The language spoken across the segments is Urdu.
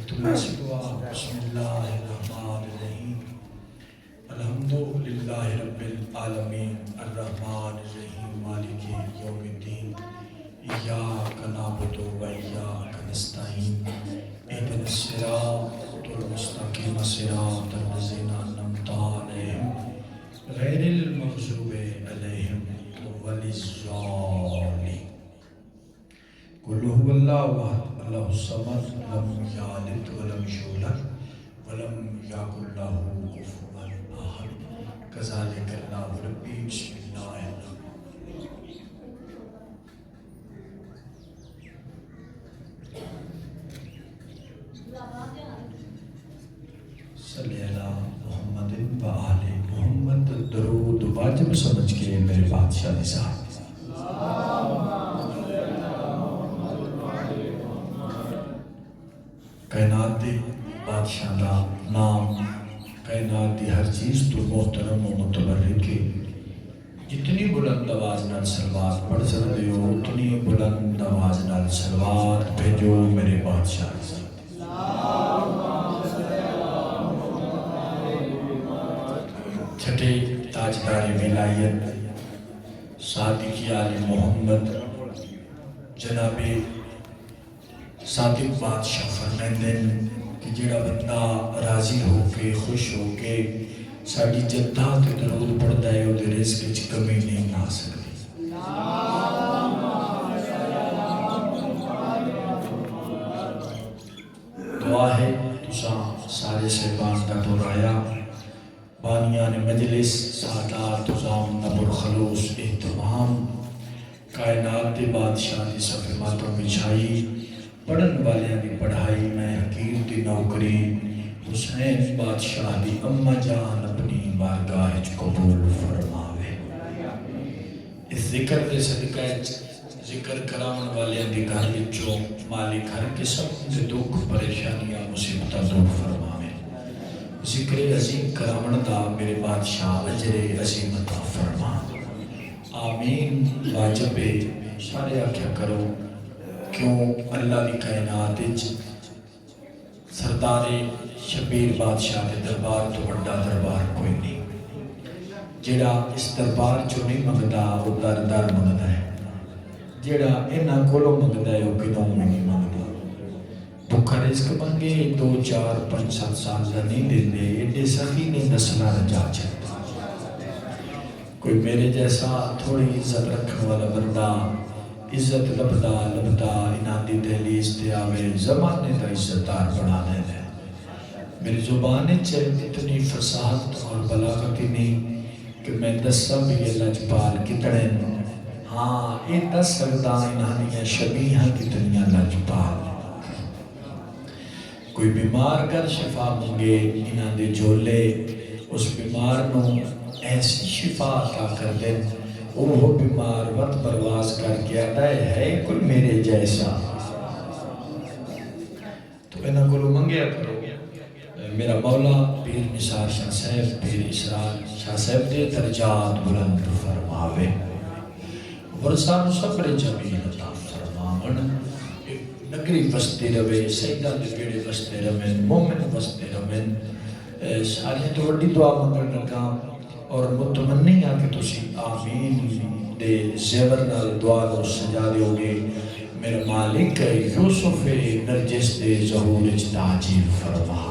بسم اللہ الرحمن الرحیم الحمدللہ رب العالمین الرحمن الرحیم مالک یوم الدین ایاک نعبد و ایاک نستعین اهدنا الصراط المستقیم صراط الذین انعمت علیہم غیر المغضوب علیہم ولا الضالین قل هو اللہ احد اللہ الصمد لم یلد ولم یولد ولم یکن له کفوا احد کذالک اللہ ربی بسم اللہ صلی اللہ محمد و آل محمد. درود واجب سمجھ کے میرے بادشاہ نثار کائنات دے بادشاہ دا نام کائنات دی ہر چیز تو محترم و متبرک ہے. جتنی بلند آواز نال صلوات پڑھ سکتے ہو اتنی بلند آواز نال صلوات بھیجو میرے بادشاہ. چھٹے تاجدار ولایت صادق آل محمد جناب صادق بادشاہ فرمائندے کہ جڑا بندہ راضی ہو کے خوش ہو کے ساڑی جدہ تے درود پڑھتا ہے وہ رزق وچ کمی نہیں آ سکتی. دعا ہے تساں سارے صاحبان دا دہرایا بانیان مجلس سادات نظام نبر خلوص اہتمام کائنات دے بادشاہ دی صفحہ ماتوں بچھائی پڑھن والیاں دی پڑھائی میں حکیم دی نوکری حسین بادشاہ دی اماں جان اپنی بارگاہ وچ قبول فرماوے. اس ذکر دے صدقہ ذکر کراون والیاں دی گھر وچوں مالک ہر قسم دے دکھ پریشانیاں مصیبتاں دور فرماوے. ذکر عظیم کراون دا میرے بادشاہ اجر عظیم عطا فرما. آمین. واجب سارے آکھیا کرو کیوں اللہ دی کائنات وچ سردار شبیر بادشاہ کے دربار تو بڑا دربار کوئی نہیں. جڑا اس دربار چوں نہیں منگدا وہ در در منگدا ہے. جڑا انہاں کولوں منگدا ہے وہ کدوں نہیں منگدا. بھکھا رزق منگے 2 4 5 7 سال دا نہیں دیندے ایڈے سخی نے نسلاں رجا چھڈدا. کوئی میرے جیسا تھوڑی عزت رکھنے والا بندہ عزت لبدا لبدا انہاں دی دہلیز تے آوے زمانے دا عزتدار بنا لے. میری زبان اتنی فصاحت اور بلاغت ہی نہیں کہ میں دساں بھی یہ لجپال کتنے. ہاں یہ دس سکتا انہاں دیاں شبیہاں کتنیاں لجپال. کوئی بیمار کر شفا منگے انہاں دے جھولے اس بیمار نو ایسی شفا عطا کر دیں وہ بیمار وقت پرواز کر کے آتا ہے کوئی میرے جیسا. تو انہاں کو منگیا کرو. میرا مولا پیر نثار شاہ صاحب پیر اسرار شاہ صاحب دے درجات بلند فرماوے. ورثہ صبر جمیل عطا فرماون. نگری بستے رہے سیدہ دے بیڑے بستے رہے مومن بستے رہے. ساری تو وڈی دعا منگن لگا اور متمنی آ کہ تسی آمین دے زیور نال دعا کو سجا دیو گے. میرے مالک یوسف نرجس دے ظہور اچ تعجیل فرما.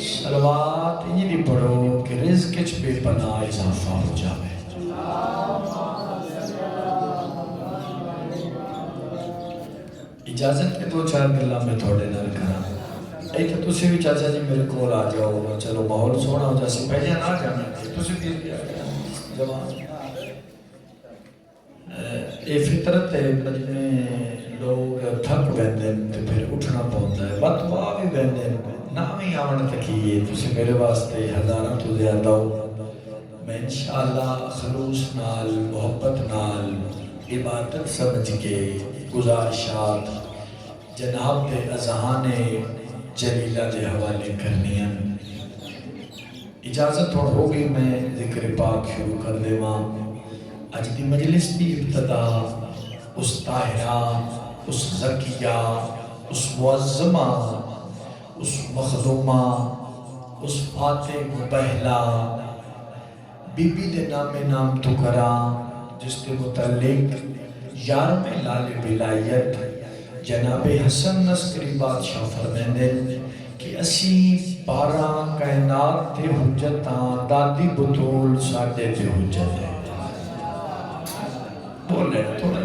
صلوات یہ بھی پڑھو کہ رزق اچ بے پناہ اضافہ ہو جاوے. اجازت کے 2 4 گلاں میں تھوڑے نال کراں. ایک تسی بھی چاچا جی میرے کول آ جاؤ چلو ماحول سونا ہو جاسی پہلے نہ جانا تسی بھی جوان. یہ فطرت ہے جی لوگ تھک بیندے تے پھر اٹھنا پوندا ہے بتوا بھی بیندے نہ بھی آون تکیے. تسی میرے واسطے ہزاراں تو زیادہ ہو. میں انشاءاللہ خلوص نال محبت نال عبادت سمجھ کے گزارشات جناب دے اذہان جلیلہ دے حوالے کرنی ہیں. اجازت ہوگی میں ذکر پاک شروع کر دے ماں. اج دی مجلس دی ابتدا اس طاہرہ اس زکیہ اس معظمہ اس مخدومہ، اس فاتح مبہلا بی بی دے نام تو کراں جس کے متعلق 11ویں لال ولایت جناب حسن نسکری بادشاہ فرمیندے کہ اسی 12 کائنات تے حجتاں دادی بطول ساڈے تے حجت ہے۔ بولے تھوڑا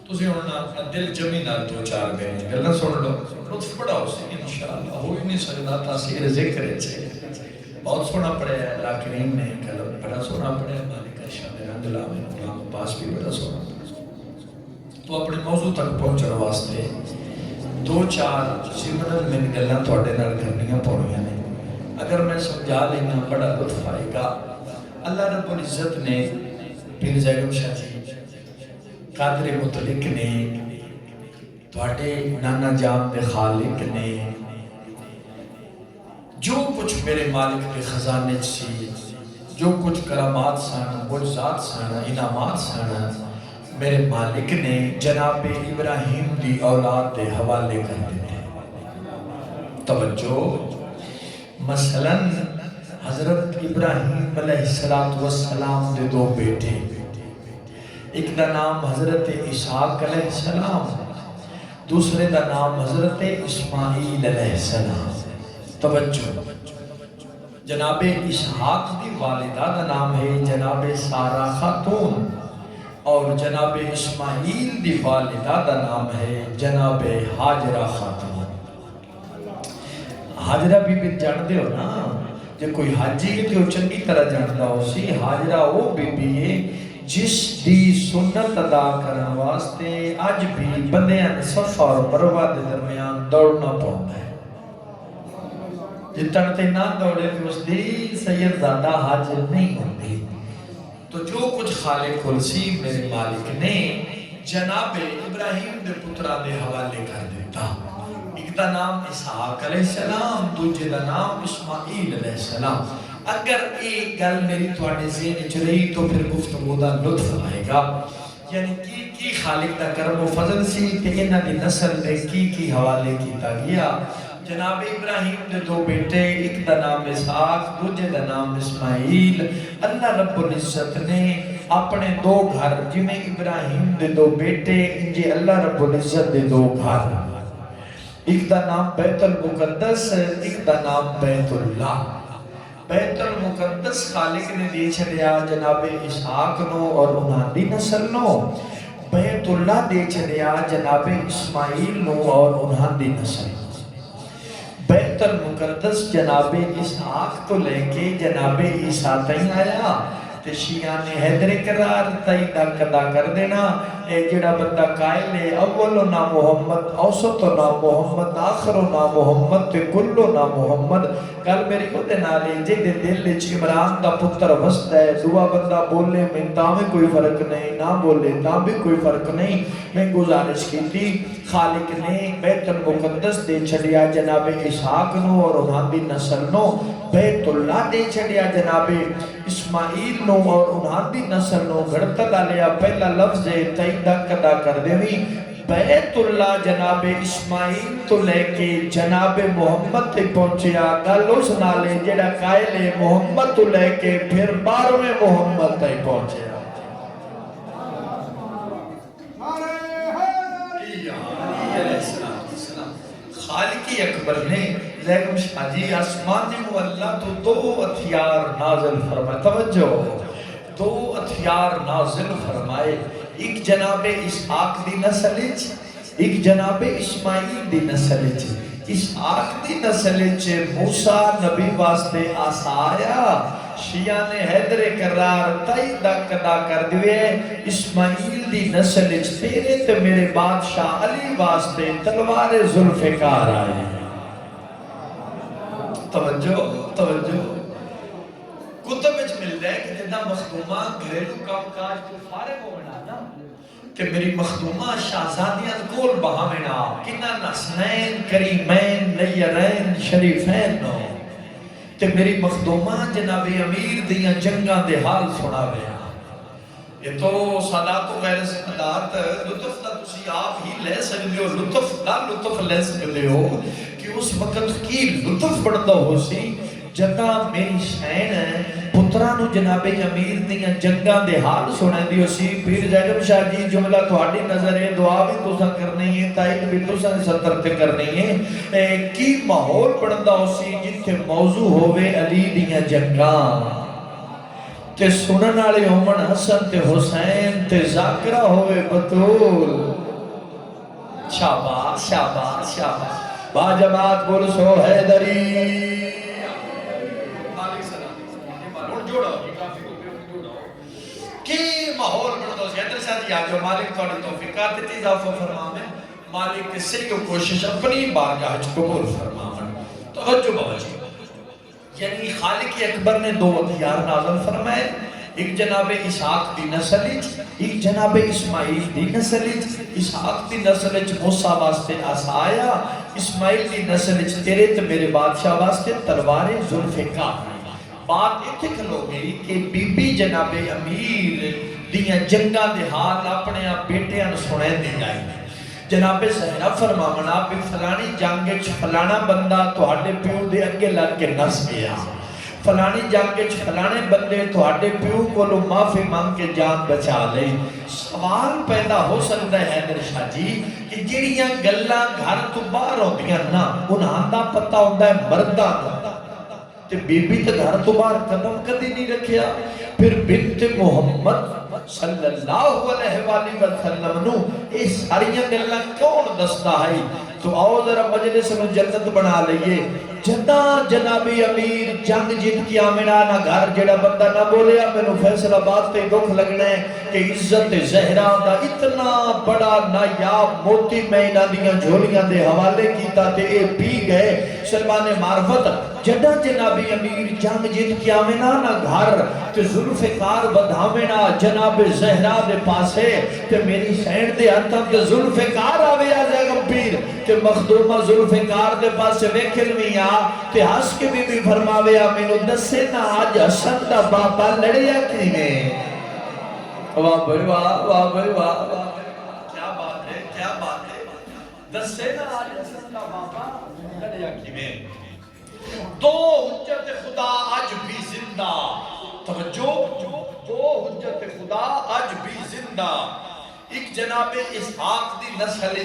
تسی ہونا دل جمی نال دو چار گئے گلہ سن لو، لطف بڑا ہو سی انشاءاللہ ہو ہی نہیں سکتا تاثیر ذکر ہے۔ بہت سونا پڑے ہے اللہ کریم نے کلم بڑا سونا پڑے ہے، مالک ارشاد رنگ لاوے غلام عباس بھی بڑا سونا پڑے۔ تو اپنے موضوع تک پہنچنے واسطے دو چار سمرن میں گلاں تواڈے نال کرنیاں پڑنیاں نے، اگر میں سمجھا لینا بڑا لطف آئے گا۔ اللہ رب العزت نے پیر زیگم شاہ جی قادر مطلق نے تواڈے نانا جام دے خالق نے جو کچھ میرے مالک کے خزانے سی، جو کچھ کرامات سن، معجزات سن، انعامات سن، میرے مالک نے جناب ابراہیم دی اولاد دے حوالے کر دیتے۔ توجہ، مثلا حضرت ابراہیم علیہ السلام دے دو بیٹے، ایک دا نام حضرت اسحاق علیہ السلام، دوسرے دا نام حضرت اسماعیل علیہ السلام۔ توجہ، جناب اسحاق دی والدہ دا نام ہے جناب سارہ خاتون، اور جناب اسماعیل دی والدہ دا نام ہے جناب حاجرہ خاتون۔ حاجرہ بی بی جان دے ہو نا، جب کوئی حاجی ہے تو چنگی طرح جانتا ہو سی، حاجرہ وہ بی بی ہے جس دی سنت ادا کرن واسطے آج بھی بندیاں صفا اور مروہ دے درمیان دوڑنا پڑتا ہے۔ جتنا تے نہ دوڑے تو اس دی سید زادہ حاجر نہیں ہوتی۔ تو جو کچھ خالق کلسی میرے مالک نے جناب ابراہیم دے پترہ دے حوالے کر دیتا۔ ایک دا نام اسحاق علیہ السلام، دوجہ دا نام اسماعیل علیہ السلام۔ اگر ایک گل میری تواڈے ذہن وچ رہی تو پھر گفتگو دا لطف آئے گا، یعنی کی خالق دا کرم و فضل سی تے انہاں دی نسل دے کی حوالے کیتا گیا۔ جناب ابراہیم دے دو بیٹے، ایک دا نام اسحاق، دوجہ دا نام اسماعیل۔ اللہ رب العزت نے اپنے دو گھر، جنہیں ابراہیم دے دو بیٹے انجے اللہ رب العزت دے دو گھر، ایک دا نام بیت المقدس، ایک دا نام بیت اللہ۔ بیت المقدس خالق نے دے چھڑیا جناب اسحاق نو اور انہاں دی نسل نو، بیت اللہ دے چھڑیا جناب اسماعیل نو اور انہاں دی نسل نو۔ بیت المقدس جناب اسحاق تو لے کے جناب عیسیٰ تائیں آیا، تے شیعہ نے حیدر قرار تائیں دا کر دینا، اے جڑا بندہ قائل ہے اولو نا محمد، اوسطو نا محمد، آخرو نا محمد، تے کلو نا محمد۔ کل میری خود نالے جے دے دل وچ عمران دا پتر وسط ہے، دعا بندہ بولے میں تاں میں کوئی فرق نہیں، نہ بولے تاں بھی کوئی فرق نہیں۔ میں گزارش کی تھی، خالق نے بیت المقدس دے چھڑیا جناب اسحاق نو اور انہاں دی نسل نو، بیت اللہ دے چھڑیا جناب اسماعیل نو اور انہاں دی نسل نو۔ گھڑتا ڈالیا پہلا لفظ تائیدہ قدا کر دیوی، بیت اللہ جناب اسماعیل تو لے کے جناب محمد تے پہنچیا، گل اس نالے جڑا قائل ہے محمد تو لے کے پھر 12ویں محمد تے پہنچیا۔ خالقی اکبر نے زیگم شاہ جی آسمان مولا تو دو ہتھیار نازل فرمائے۔ توجہ، دو ہتھیار نازل فرمائے، ایک جناب اسحاق دی نسل وچ، ایک جناب اسماعیل دی نسل وچ۔ اسحاق دی نسل وچ موسیٰ نبی واسطے آسا آیا، شیعہ نے حیدر قرار تائید ادا کر دیوے۔ اسماعیل دی نسل وچ تیرے تے میرے بادشاہ علی واسطے تلوار ذوالفقار آئے۔ توجہ، توجہ، کتب وچ ملتا ہے کہ جدہ مخدومہ گھریلو کام کاج کو فارغ ہونا نا، کہ میری مخدومہ شہزادیاں کول بہاوینا، کنہ نسنین کریمین نیرین شریفین نو، تے میری مخدومہ جناب امیر دیاں جنگاں دے حال سنا گیا۔ یہ تو سادات و غیر سادات لطف دا تسی آپ ہی لے سکتے ہو، لطف دا لطف لے سکتے ہو کہ اس وقت کی لطف بڑھتا ہو سی جگہ میری شین ہے پترانو جناب امیر دیاں جنگاں دے حال سنے دیو سی پیر زینب شاہ جی جملہ تھوڑی نظر ہے دعا بھی تساں کرنی ہے تائید بھی تساں ستر تے کرنی ہے کی ماحول بڑھتا ہو سی جتھے موضوع ہوئے علی دیاں جنگاں تے سنن والے ہومن حسن تے حسین تے ذاکرہ ہوئے بطول شاباش شاباش شاباش با جماعت بول سو حیدری مالک سلام اور جوڑا کی ماحول بڑھتا ہے حیدر صاحب جی آجو مالک تھوڑی توفیقات تے اضافہ فرمائے مالک کے صحیح کوشش اپنی بارگاہ قبول فرمائے توجہ بوجہ یعنی خالق اکبر نے دو اختیار نازل فرمائے ایک جناب اسحاق دی نسل ایک جناب اسماعیل دی نسل اسحاق دی نسل موسیٰ واسطے آسایا اسماعیل دی نسل تیرے تے میرے بادشاہ واسطے تلوار ذوالفقار بات اتھے کھلو گئی کہ بی بی جناب امیر دیاں جنگاں دے حال اپنے بیٹیاں سنے دے جائیں جناب زہرہ فرماونا بھی فلانی جانگچ فلانا بندہ توہاڈے پیو دے اگے لگ کے نس گیا فلانی جانگچ فلانے بندے توہاڈے پیو کو لو معافی مانگ کے جان بچا لے سوال پیدا ہو سکتا ہے حیدر شاہ جی کہ جڑیاں گلاں گھر تو باہر ہوندیاں نا انہاں دا پتہ ہوندا ہے مرداں دا تے بی بی تے گھر تو باہر قدم کدی نہیں رکھیا پھر بنت محمد صلی اللہ علیہ وآلہ وسلم نو اے ساریاں گلاں کون دستا ہے تو آؤ ذرا مجلس میں جنت بنا لئیے جدا جنابی امیر جنگ جیت کی آمنہ نہ گھر جڑا بندہ نہ بولیا میں نو فیصلہ بات تے دکھ لگنا ہے کہ عزت زہرہ دا اتنا بڑا نایاب موتی میں نہ دیاں جھولیاں دے حوالے کیتا تے اے پی گئے سلمان معرفت جدا جنابی امیر جنگ جیت کی آمنہ نہ گھر تے ذوالفقار بدھامنہ جناب زہرہ دے پاسے تے میری سینڈ دے ہتھاں تے ذوالفقار آوے آجائے گمپیر تے مخدومہ ذوالفقار دے پاسے ویکھل میاں تے ہس کے بھی فرماوے آمینو دسے نا آج حسن دا باپا لڑیا کی میں واہ بھائی واہ کیا بات ہے کیا بات ہے دسے نا آج حسن دا باپا لڑیا کی میں دو حجت خدا آج بھی زندہ توجہ دو حجت خدا آج بھی زندہ ایک جناب اسحاق دی نسل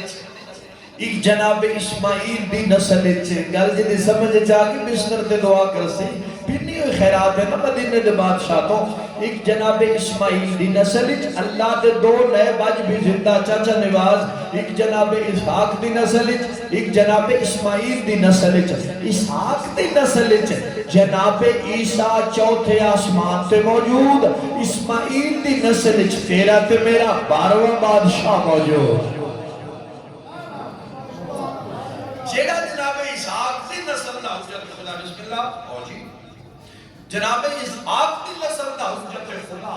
ایک جناب اسماعیل دی نسل گل جی سمجھ چاہ کے بستر تے دعا کر سی پھرنی ہوئی خیرات ہے نا مدینہ دے بادشاہ تو ایک جناب اسماعیل دی نسل اللہ دے دو نئے بج بھی زندہ چاچا نواز ایک جناب اسحاق دی نسل ایک جناب اسماعیل دی نسل اسحاق دی نسل جناب عیسیٰ چوتھے آسمان تے موجود اسماعیل دی نسل تیرا تے میرا 12واں بادشاہ موجود جیڑا جناب اسحاق دی نسل دا حجت خدا بسم اللہ موجی جناب اسحاق دی نسل دا حجت خدا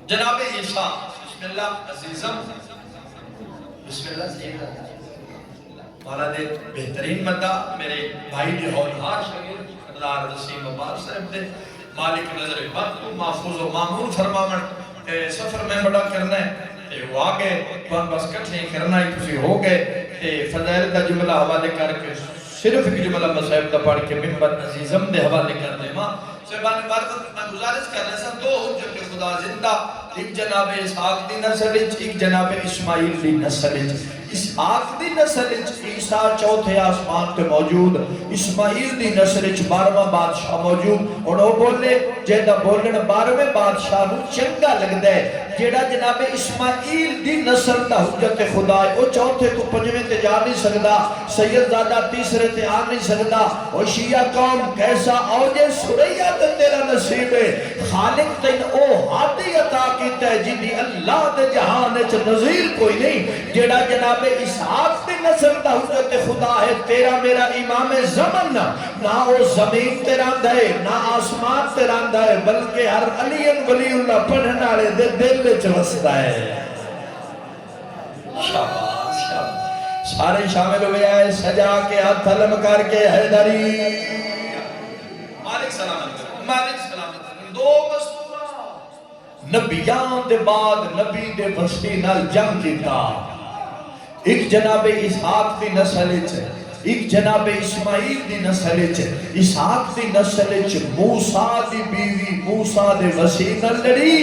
جناب عیسیٰ بسم اللہ عزیزم بسم اللہ عزیزم مالا دے بہترین مدہ میرے بھائی دے ہونہار شگیر اللہ رسیم عبار صاحب دے مالک نظر بات کو محفوظ و معمول فرمامن سفر میں بڑا کرنا ہے وہ آگے بس کٹھیں کرنا ہی کسی ہو گئے فضائل دا جملہ حوالے کر کے صرف ایک جملہ مصحب دا پڑھ کے منبر عزیزم دے حوالے کرنے ماں صحبان بارکت میں گزارش کرنے سا دو حجت خدا زندہ ایک جناب اسحاق دی نسل ایک جناب اسماعیل دی نسل اسحاق دی نسل عیسیٰ چوتھے آسمان تے موجود اسماعیل دی نسل 12واں بادشاہ موجود اور وہ بولے جیدہ بولن 12ویں بادشاہ نو چنگا لگ دے جیڑا جناب اسماعیل دی نسل دا حجت خدا ہے وہ چوتھے تو پنجویں تے جا نہیں سکدا سید زادہ تیسرے تے آ نہیں سکدا وہ شیعہ قوم کیسا اوجے سریہ تے تیرا نصیب ہے خالق تین او حادی عطا کیتا ہے جنہی اللہ دے جہانے چھ نظیر کوئی نہیں جیڑا جناب اسحاق دی نسل دا حجت خدا ہے تیرا میرا امام زمن نہ او زمین تیراندہ ہے نہ آسمان تیراندہ ہے بلکہ ہر علی ولی اللہ پڑھنا لے دے دل چلستا ہے شاباش شاباش سارے شامل ہوئے آئے سجا کے ہاتھ علم کر کے حیدری مالک سلامت دو مستورہ نبیان دے بعد نبی دے وسیع نال جنگ کیتا. ایک جناب اسحاق دی نسل وچ، ایک جناب اسماعیل دی نسل وچ، اسحاق دی نسل وچ موسیٰ دی بیوی موسیٰ دے وسیع نال لڑی.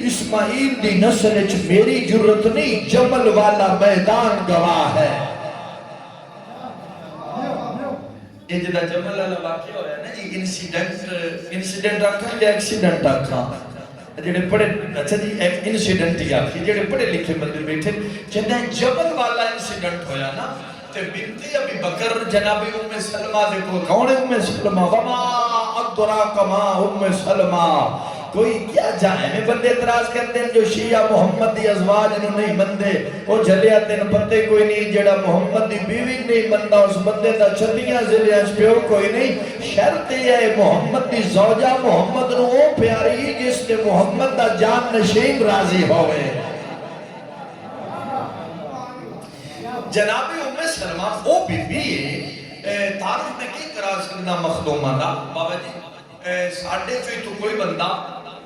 اسماعیل دی نسل وچ میری جرت نہیں، جمل والا میدان گواہ ہے. یہ جدا جمل والا واقعہ ہویا نا جی، انسیڈنٹ آکھاں یا ایکسیڈنٹ آکھاں، جڑے پڑھے اچھا جی ایک انسیڈنٹ ہی آکھی، جڑے پڑھے لکھے بندے بیٹھے جدہ جبل والا انسیڈنٹ ہویا نا تے بنت ابی بکر جناب ام سلمہ دے کو کون ہے ام سلمہ؟ وما ادراک ما ام سلمہ. کوئی کیا جائے میں بندے اعتراض کرتے ہیں جو شیعہ محمد دی ازواج انہوں نہیں مندے وہ جھلیا تین پتے کوئی نہیں، جڑا محمد دی بیوی نہیں مندہ اس بندے دا چھتیاں زلیاں پیو کوئی نہیں. شرط یہ ہے محمد دی زوجہ محمد نو او پیاری جس کے محمد دا جان نشین راضی ہوئے. جناب ام سلمہ او بی بی تعارف میں کی کرا سکنا مخدومہ دا بابا جی ساڑھے چوئی تو کوئی بندہ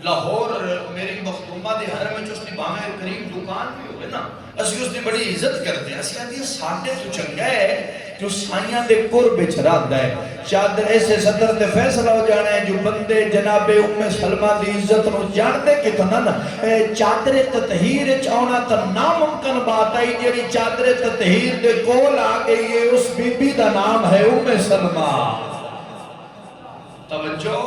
لاہور میری مخدومہ دے حرم میں جو اس نے باہمیں قریب دکان بھی ہوئے نا اسی اس نے بڑی عزت کرتے ہیں. اسی آدھی ساڑھے تو چنگا ہے جو سائیاں دے قرب چھراد ہے. چادر ایسے صدر تے فیصلہ ہو جانا ہے جو بندے جناب ام سلمہ دی عزت نو جان دے کتنا نا چادر تطہیر چاونا تا ناممکن بات آئی. جیڑی چادر تطہیر دے کول آگئی ہے اس بی بی دا نام ہے ام سلمہ. توجہ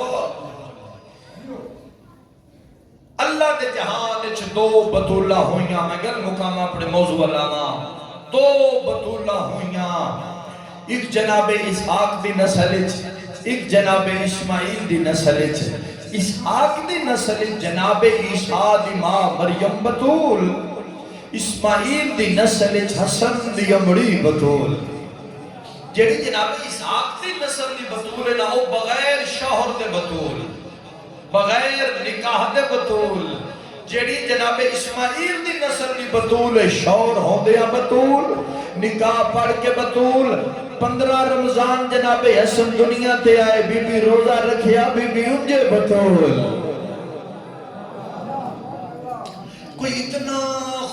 اللہ دے جہان اچھ دو بطولہ ہوئیاں. میں گل مقامہ اپنے موضوع علامہ دو بطولہ ہوئیاں. ایک جناب اسحاق دی نسل اچھ، ایک جناب اسماعیل دی نسل اچھ. اسحاق دی نسل جناب عیسیٰ دی ماں مریم بطول، اسماعیل دی نسل اچھ حسن دی امڑی بطول. جیڑی جناب اسحاق دی نسل دی بطول ہے نا وہ بغیر شوہر دے بطول، بغیر نکاح دے بطول. جیڑی جناب اسماعیل دی نسل دی بطول ہے شوہر ہوں دیا بطول، نکاح پڑھ کے بطول. 15 رمضان جناب حسن دنیا تے آئے بی بی روزہ رکھیا بی بی انجے بطول. کوئی اتنا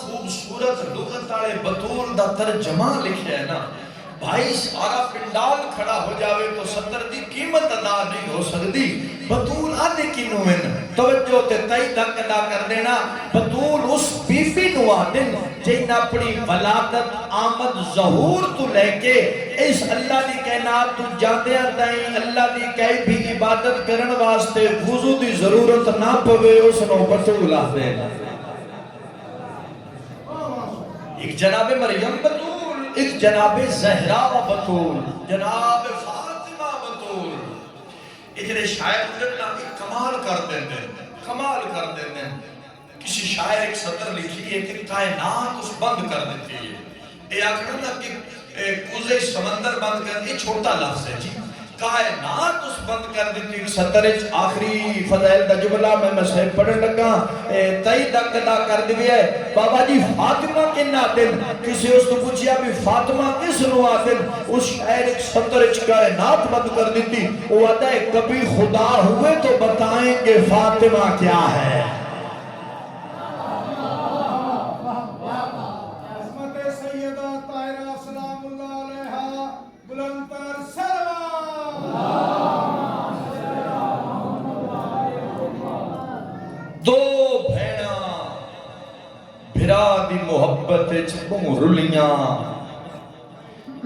خوبصورت لغت آئے بطول دا ترجمہ لکھیا ہے نا بھائی سارا پنڈال کھڑا ہو جاوے تو 70 دی قیمت ادا نہیں ہو سکتی. بطول آدھے کی نوین توجہ تے تائی تک ادا کر دینا. بطول اس بی بی نو آدھن جن اپنی ولادت آمد ظہور تو لے کے اس اللہ دی کائنات تو جاندے آتائیں اللہ دی کئی بھی عبادت کرن واسطے وضو دی ضرورت نہ پوے اس نو بطول آدھے. ایک جناب مریم بطول، ایک جناب زہرا بطول، جناب فاطمہ بطول. اتنے شاعر کمال کر دیندے، کمال کر دیندے. کسی شاعر ایک سطر لکھی ہے کہ کائنات اس بند کر دیتی ہے. یہ آخر کہ کوزے سمندر بند کر دیتی، چھوٹا لفظ ہے جی. کائنات اس بند کر دیتی. سطر آخری فضائل دا جملہ میں صحیح پڑھن لگا تائی دک ادا کر دی ہے. بابا جی فاطمہ کن آدن کسی اس کو پوچھیا بھی فاطمہ کس نو آدن اس شاعر ایک سطر کائنات بند کر دیتی. وہ آتا ہے کبھی خدا ہوئے تو بتائیں گے فاطمہ کیا ہے. دو بھیڑا بھرا دی محبت چھپوں رلیاں.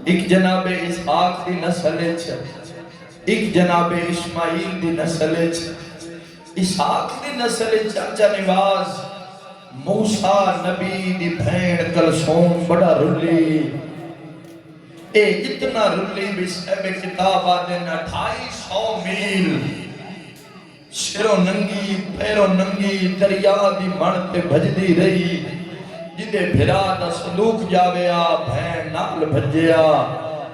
ایک جناب اسحاق دی نسل ایک جناب اسماعیل دی نسل. اسحاق دی نسل چاچا نواز موسیٰ نبی دی بھین کلثوم بڑا رلی. اے اتنا رلی بھی صحب کتاب آدن 2800 میل سرو ننگی پیرو ننگی دریا دی مڑتے بھجدی رہی. جدے بھرا دا سلوک جاویا بھین نال بھجیا.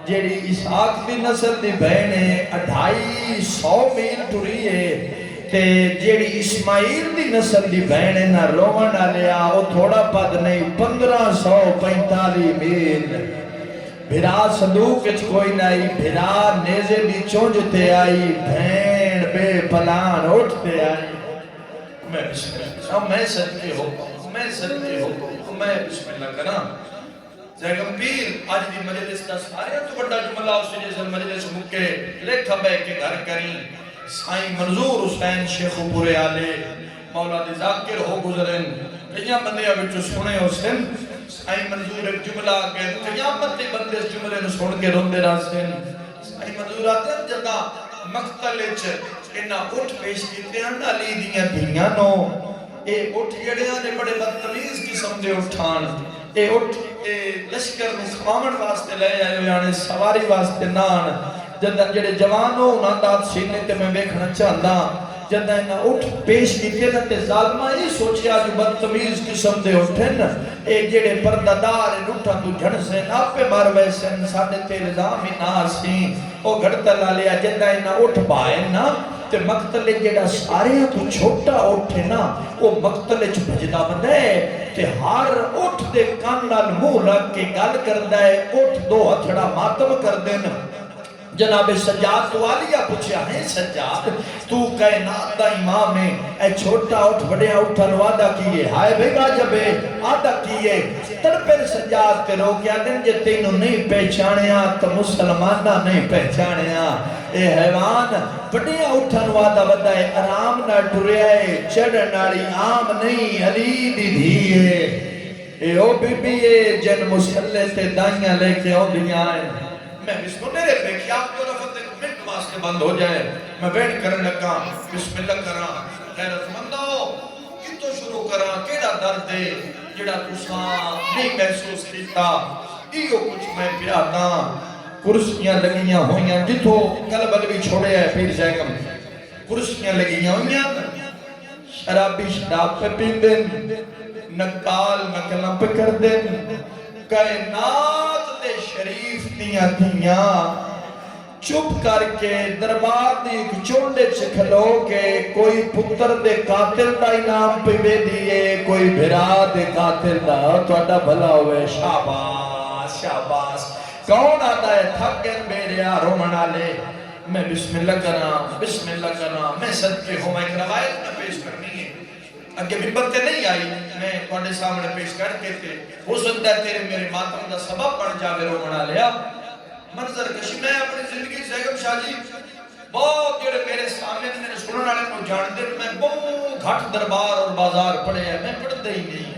جیڑی اسحاق دی نسل دی بھینے 2800 میل ٹوری ہے تے جیڑی اسماعیل دی نسل دی بھینے نہ رومن آلیا وہ تھوڑا پد نہیں 1545 میل. بھرا صندوق اچھ کوئی نائی بھرا نیزے دی چونجتے آئی بھین بے پلان اٹھتے آئی. میں میں صدقے ہو میں بسم اللہ کرا زیگم پیر آج دی مجلس دا سارے تو بڑا جملہ اس جیسے مجلس مکے لکھا بے کے گھر کریں سائیں منظور حسین شیخ پورے آلے مولا دی ذاکر ہو گزرن کئیاں بندے ابھی سنے حسین سائیں منظور ایک جملہ آگے قیامت تے بندے اس جملے نے سن کے روندے راسن سائیں منظور آتے ہیں جدا مقتل انہا اٹھ پیش کیتے ہیں علی دیاں دھیاں نو اے اٹھ جڑیاں نے بڑے بدتمیز قسم دے اٹھان اے اٹھ اے لشکر میں سمامن واسطے لے آئے ہو یعنی سواری واسطے نان جدہ جڑے جوانوں انہاں داد سینے تے میں بیکھنا چاہتا جدہ انہاں اٹھ پیش کیتے تے ظالمہ ہی سوچیا جو بدتمیز قسم دے اٹھن اے جڑے پردادار اٹھا تو جھڑ سے آپ پہ مار ویسن ساڑھے تیرے زامی ناسیں او گھڑتا لالیا جدہ انہاں اٹھ بائے نا تے مقتل جڑا سارے تو چھوٹا اٹھے نا وہ مقتل چ بھجدا بندے تے ہر اٹھ دے کان نال منہ رکھ کے گل کردا ہے اٹھ دو ہتھڑا ماتم کر دین جناب سجاد تو آلیا پوچھیا ہے سجاد تو کائنات دا امام ہے اے چھوٹا اٹھ بڑیا اٹھن وعدہ کیے ہائے بھئی واجبے آدھا کیے تڑپر سجاد تے رو کیا دن جے تینوں نہیں پہچانیا تو مسلمانہ نہیں پہچانیا اے حیوان بڑیا اٹھن وعدہ وعدہ ہے آرام نہ ٹریا ہے چڑھن ناڑی عام نہیں علی دی دھیے اے او بی بی اے جن مسلح تے دائیاں لے کے او دنیا آئے میں بسم اللہ میرے پہ کیا آپ کو رفت ایک منٹ واسطے بند ہو جائے میں بیٹھ کرنے لگا بسم اللہ کرا خیرت مندو کتو شروع کرا کیڑا درد ہے جڑا تساں نہیں محسوس کیتا ایو کچھ میں پیادا کرسیاں لگیاں ہویاں جتو قلب علوی چھوڑے ہے پیر زیگم کرسیاں لگیاں ہویاں شرابی شراب پہ پیندن نکال نکلم پہ کر دن کائنات دے شریف دیاں دیاں چپ کر کے دربار دی ایک چونڈے چکھلو کے کوئی پتر دے قاتل دا انعام پہ بے دیئے کوئی بھرا دے قاتل دا تو اڈا بھلا ہوئے شاباس شاباس کون آتا ہے تھکن میرے آروں منالے میں بسم اللہ کرنا میں صدقے ہوں میں ایک روایت میں پیش کرنی ہے اگے ممبر تے نہیں آئی میں تواڈے سامنے پیش کر کے تے ہو سکتا ہے تیرے میرے ماتم دا سبب بن جاوے رو بنا لیا منظر کشی میں اپنی زندگی زیگم شاہ جی بہت جڑے میرے سامنے میرے سنن والے کو جان دے میں بہت گھٹ دربار اور بازار پڑھے ہیں میں پڑھتا ہی نہیں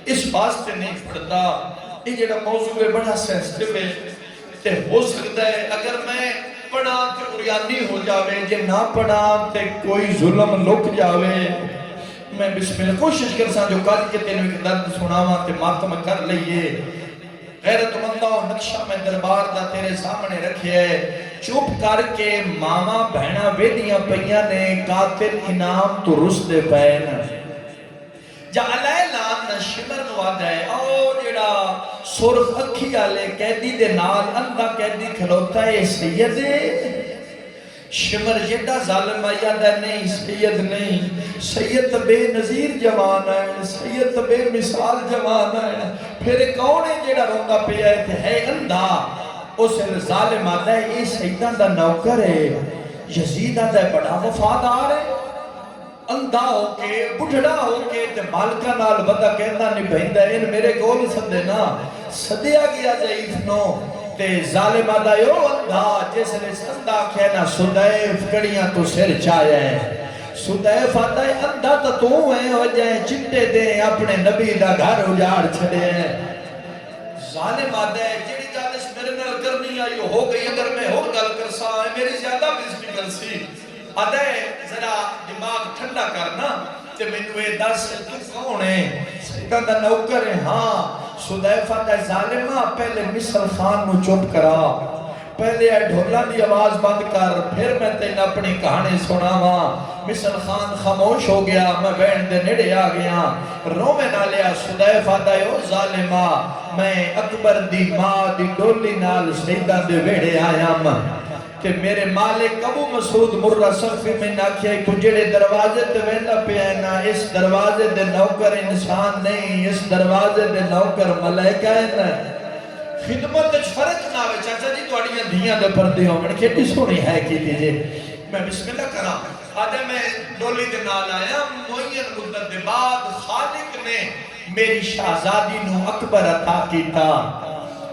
اس واسطے نہیں پڑھتا یہ جڑا موضوع ہے بڑا سینسٹیو ہے تے ہو سکتا ہے اگر میں پڑھا تے اریانی ہو جاوے جے نہ پڑھا تے کوئی ظلم لک جاوے میں بسم اللہ کوشش کرسا جو کاج کے تینوں ایک درد سناواں تے ماتم کر لئیے غیرت مندہ نقشہ میں دربار دا تیرے سامنے رکھے ہے چوپ کر کے ماما بہنا ویدیاں پہیاں نے قاتل انعام تو رسد پہن جا علیہ لان شمر نواد ہے اور جڑا سرخ اکھی آلے قیدی دے نال اندہ قیدی کھلوتا ہے سید شمر جڑا ظالم آیادہ نہیں سید نہیں سید بے نظیر جوان ہے سید بے مثال جوان ہے پھر کون ہے جڑا رونگا پہ آئے تھے ہے اندھا اس ظالم آدھا ہے یہ سیدان دا نوکر ہے یزید آدھا ہے بڑا وفادار ہے اندھا ہو کے بڑھڑا ہو کے تے مالکہ نال بدا کہتا نہیں بہندہ ہے ان میرے گول سدے نا سدیا گیا ضعیف نو تے ظالم آدھا یو اندھا جس نے سندہ کہنا سدیف کڑیاں تو سر چاہے ہے سدیف آدھا ہے اندھا تو تو ہیں ہو جائیں چٹے دیں اپنے نبی دا گھر اجاڑ چھڑے ہیں ظالم آدھا ہے جیڑی جانش میرے نال کرنی آئی ہو گئی اگر میں ہو گل کرسا ہے میری زیادہ بزنی کرسی آدھا ہے ذرا دماغ ٹھنڈا کرنا تے میں نوے دس تو کون ہے سیدان دا نوکر ہے ہاں سدیفہ دا ظالمہ پہلے مصر خان نو چپ کرا پہلے ڈھولا دی آواز بند کر پھر میں تین اپنی کہانی سناواں مصر خان خاموش ہو گیا میں بین دے نڑے آ گیا رو میں نہ لیا سدیفہ دا یو ظالمہ میں اکبر دی ماں دی ڈولی نال سیدہ دے ویڑے آیا کہ میرے مالک ابو مسعود مرہ صرفی میں نہ کیا کجڑے دروازے تے ویندہ پہ آئینا اس دروازے دے نوکر انسان نہیں اس دروازے دے نوکر ملائکہ ہے خدمت فرق نہ ہوئے چاچا جی تو اڑیاں دھیاں دے پردے ہوں میں نے کہتی سونی ہے کی دیجئے میں بسم اللہ کرام آدھے میں ڈولی دے نال آیا معین مدت دے بعد خالق نے میری شہزادی نو اکبر عطا کیتا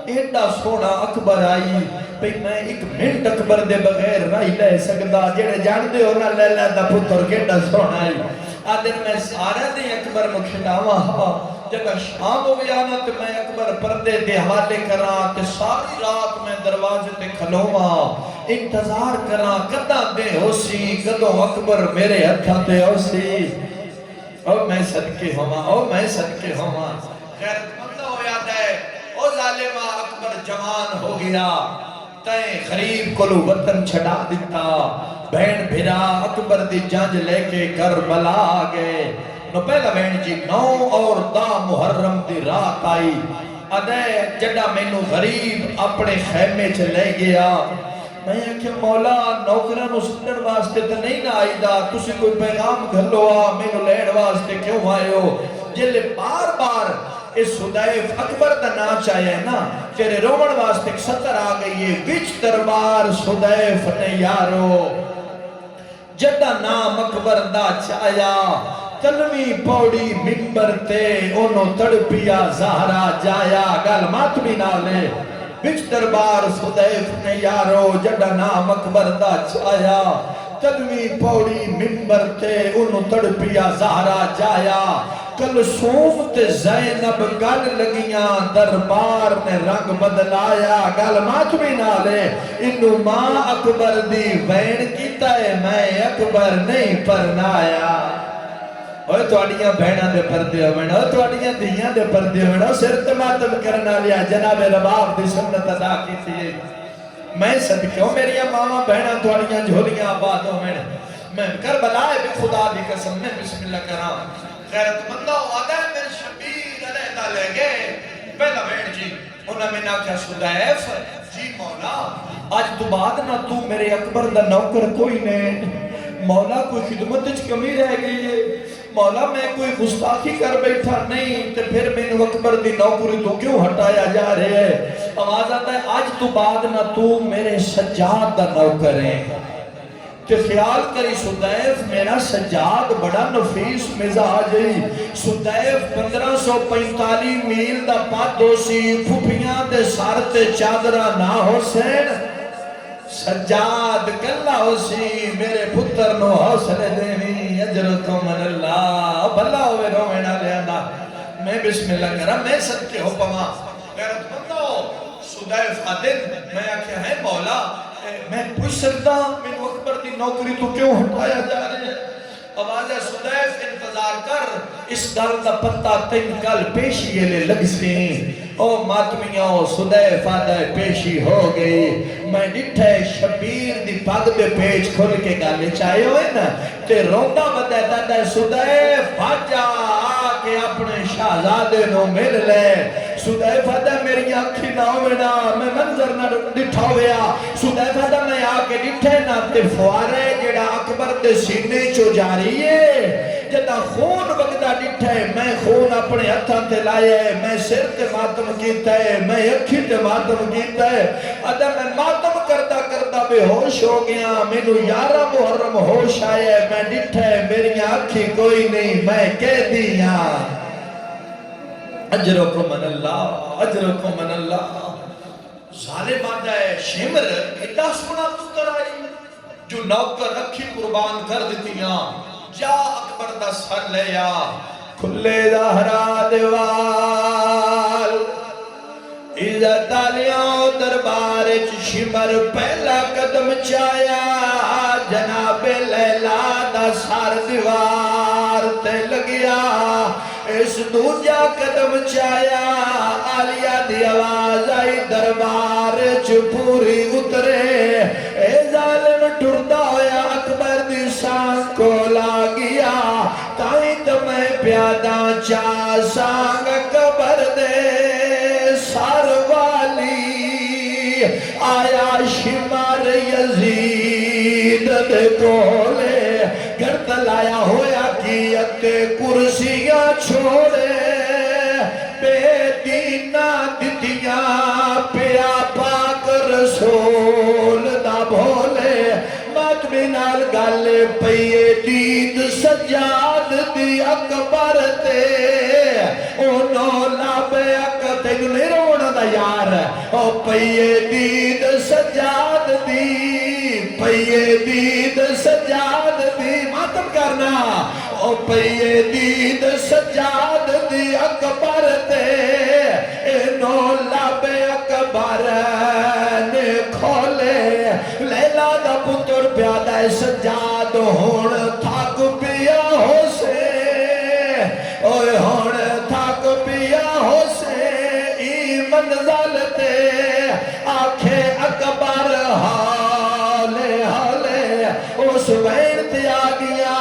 ایڈا سونا اکبر آئی بھئی میں ایک منٹ اکبر دے بغیر نہیں لے سکتا جڑے جان دے ہونا لے لے دا پتر کیڈا سونا آئی آدھے میں سارا دے اکبر مکھلاوا جب شام ہو گیا نا تو میں اکبر پردے دے حوالے کرا تے ساری رات میں دروازے تے کھلوما انتظار کرا کدا دے ہو سی کدوں اکبر میرے ہتھاں تے ہو سی او میں صدقے ہوا او میں صدقے ہوا غیرت مند ہو یاد ہے او ظالمہ اکبر جوان ہو گیا تائیں غریب کلو وطن چھڑا دیتا بہن بھرا اکبر دی جانج لے کے کربلا آگئے نو پہلا بہن جی 9 اور 10 محرم دی رات آئی ادھے جڑا میں نو غریب اپنے خیمے چ لے گیا میں کہ مولا نوکران اسٹر واسطے تو نہیں نہ آئی دا تسی کوئی پیغام گھلو میں نو لیڑ واسطے کیوں آئے ہو جلے بار بار اس حدیف اکبر دا نا چاہے نا تیرے رومن واسطے ایک سطر آگئی ہے وچ دربار حدیف نے یارو جدہ نام اکبر دا چاہیا تلوی پوڑی ممبر تے انہوں تڑپیا زہرا جایا گل مات بھی نالے وچ دربار حدیف نے یارو جدہ نام اکبر دا چاہیا تلوی پوڑی ممبر تے انہوں تڑپیا زہرا جایا کلثوم تے زینب گل لگیاں دربار نے رنگ بدلایا گل مات بھی نالے انہوں ماں اکبر دی وین کیتا ہے میں اکبر نہیں پرنایا اوہ توڑیاں بہنہ دے پردے ہوئے اوہ توڑیاں دیاں دے پردے ہوئے اوہ سرت ماتم کرنا لیا جناب رباب دی سنت ادا کی تھی میں صدقے ہوں میری ماما بہنہ توڑیاں جھولیاں آباد ہوئے میں کربلائے بھی خدا دی قسم میں بسم اللہ کرام غیرت مندہ وعدہ ہے میرے شبیر علیہ لے گئے پہلا بہن جی انہوں میں نہ کیا حدیف جی مولا آج تو بعد نہ تو میرے اکبر دا نوکر کوئی نہیں مولا کوئی خدمت اچھ کمی رہ گئی ہے مولا میں کوئی گستاخی کر بیٹھا نہیں تے پھر میں نے اکبر دی نوکری تو کیوں ہٹایا جا رہے ہے آواز آتا ہے آج تو بعد نہ تو میرے سجاد دا نوکر ہیں کہ خیال کری حدیف میرا سجاد بڑا نفیس مزاج ہے حدیف 1545 میل دا پادو سی پھپیاں دے سار تے چادرہ نہ حسین سجاد کلا ہو سی میرے پتر نو حوصلے دیوی اجرکم من اللہ بھلا ہوئے روینا لیانا میں بسم اللہ کرا میں صدقے ہو پما غیرت بندو حدیف آدن میں آکھیا ہے مولا میں پوچھ سکتا میں اکبر دی نوکری تو کیوں ہٹایا جا رہے ہیں آواز حدیف انتظار کر اس گل دا پتہ تین کل پیشی لے لگ سیں او ماتمیاں حدیف آدھے پیشی ہو گئی میں ڈٹھے شبیر دی پاگ دے پیج کھول کے گالے چاہے ہوئے نا تے روندہ بدے دادہ حدیف بھاجا آکے اپنے شہزادے نو مل لے حدیف آدھے میری آنکھی نہ ہوئے میں منظر نہ ڈٹھا ہویا حدیف آدھے میں آکے ڈٹھے نا تے فوارے جڑا اکبر دے سینے چو جاری ہے جدہ خون وقتہ ڈٹھے میں خون اپنے ہتھاں تے لائے میں سر تے ماتم کیتا ہے میں اکھی تے ماتم کیتا ہے ادھا میں ماتم کرتا کرتا بے ہوش ہو گیا میں نو 11 محرم ہوش آئے میں ڈٹھے میری اکھی کوئی نہیں میں کہہ دیا اجرکم من اللہ اجرکم من اللہ ظالم آدھا ہے شمر اتنا سنا پتر آئی جو نوکر رکھی قربان کر دیتیاں جا اکبر دا سر لیا کھلے دہرا دیوال عزت آلیاں دربار شمر پہلا قدم چایا جناب لیلا دا سر دیوار تے لگیا اس دوجا قدم چایا آلیہ دی آواز آئی دربار پوری اترے اے ظالم ٹردہ ہویا اکبر دی سانگ کو لاگیا تائیں تمہیں پیادہ چاہ سانگ قبر دے سار والی آیا شمار یزید دے کولے گردل آیا ہویا کیت کرسیاں چھوڑے بے دینہ دتیاں پیا پاک رسول دا بھولے مات بنال گالے پئیے دید سجاد دی اکبر تے انہوں لابے تینوں نہیں رونا دا یار او پئیے دید سجاد دی پئیے دید سجاد دی ماتم کرنا او پئیے دید سجاد دی اکبر تے انہوں لابے اکبر نے کھولے لیلا دا پتر پیادہ سجاد ہون تھاک پیا ہو سے اوہ ہون تھاک پیا ہو سے ای منزل تے آنکھیں اکبر حالے حالے اس وین تے آگیا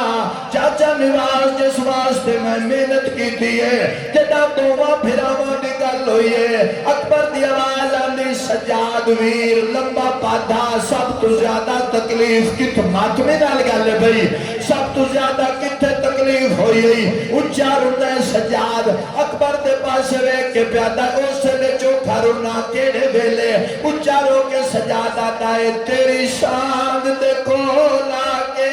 چاچا نواز جس واسطے میں محنت کی دیئے جدہ دوما پھراما نکل ہوئیے اکبر دی آواز آنی سجاد ویر لمبا پادھا سب تو زیادہ تکلیف کت ماتمی نال گالے بھئی سب تو زیادہ کت تکلیف ہوئی اچھا رونا سجاد اکبر دے پاس ویک کے پیادہ اس نے چوکھا رونا کیڑے ویلے اچھا رو کے سجاد آتا ہے تیری شان دے کولا کے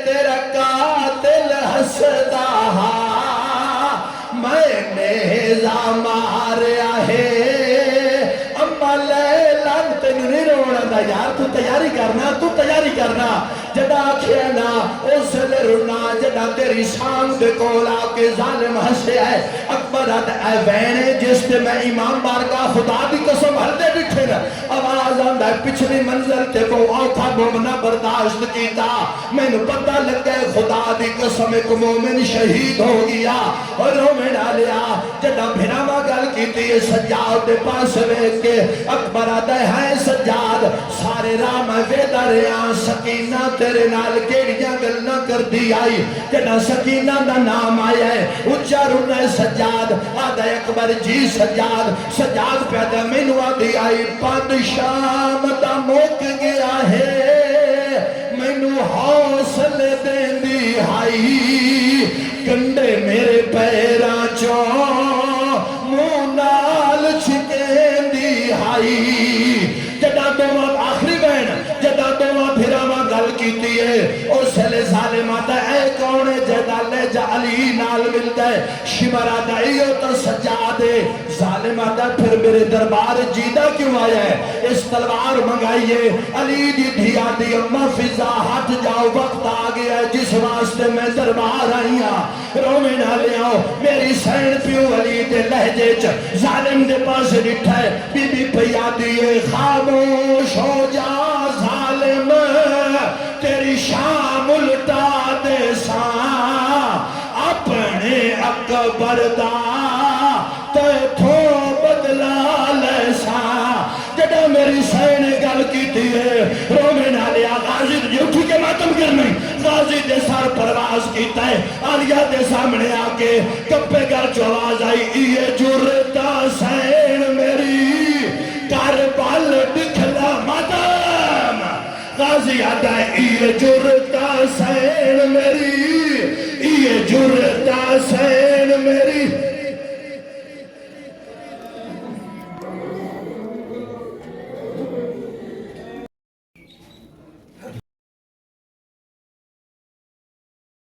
تیرا قاتل حسدہ میں نیزہ ماریا ہے اما لیلان تینوں نہیں رونا دا یار تو تیاری کرنا جدا کھینا اس لے رونا جدا تیری شان دے کولا کے ظالم ہسے ہے اکبر آتا اے وینے جس تے میں امام بارگاہ خدا دی قسم ہر دے بٹھے نا آواز آندہ ہے پچھلی منزل تے کو آتھا مومنہ برداشت کیتا میں نے پتہ لگ گئے خدا دی قسم ایک مومن شہید ہو گیا اور رومن آلیا جدا بھناما گل کیتی ہے سجاد دے پاس ویک کے اکبر آتا ہے سجاد سارے رام ویدہ ریاں سکینہ تیرے نال کیڑیاں گل نہ کر دی آئی جنا سکینہ دا نام آیا ہے اچھا رونا ہے سجاد آدھا اکبر جی سجاد پیدا مینو آدھی آئی پاند شام دا موک گیا ہے مینو حوصل دین دی آئی کنڈے میرے پیران چوں مونال چھکین دی آئی جدا دوما آخری بین جدا دوما پھراما گل کیتی ہے او سلے ظالم آتا اے کونے جدا لے جا علی نال ملتا ہے شمر آتا ایو تا سجادے ظالم آتا پھر میرے دربار جیدہ کیوں آیا ہے اس تلوار منگائیے علی دی دھیا دی اممہ فضا ہاتھ جاؤ وقت آگیا ہے جس واسطے میں دربار آئیاں رومے نہ لے آؤ میری سین پیو علی دے لہجے چ ظالم دے پاس نٹھا ہے بی بی پیا دیئے خاموش ہو جا ظالم تیری شام الٹا دے ساں اپنے اکبر دا تے تھو بدلا لے ساں جڑا میری سین گل کی دیئے رومے نہ لیا غازی دے اٹھی کے ماتم کرنے غازی دے سار پرواز کیتا ہے آلیا دے سامنے آکے کپے گر جو آواز آئی یہ جرتا سین میری کاربال دکھلا مادام غازی آدھا ہے یہ جرتا سین میری یہ جرتا سین میری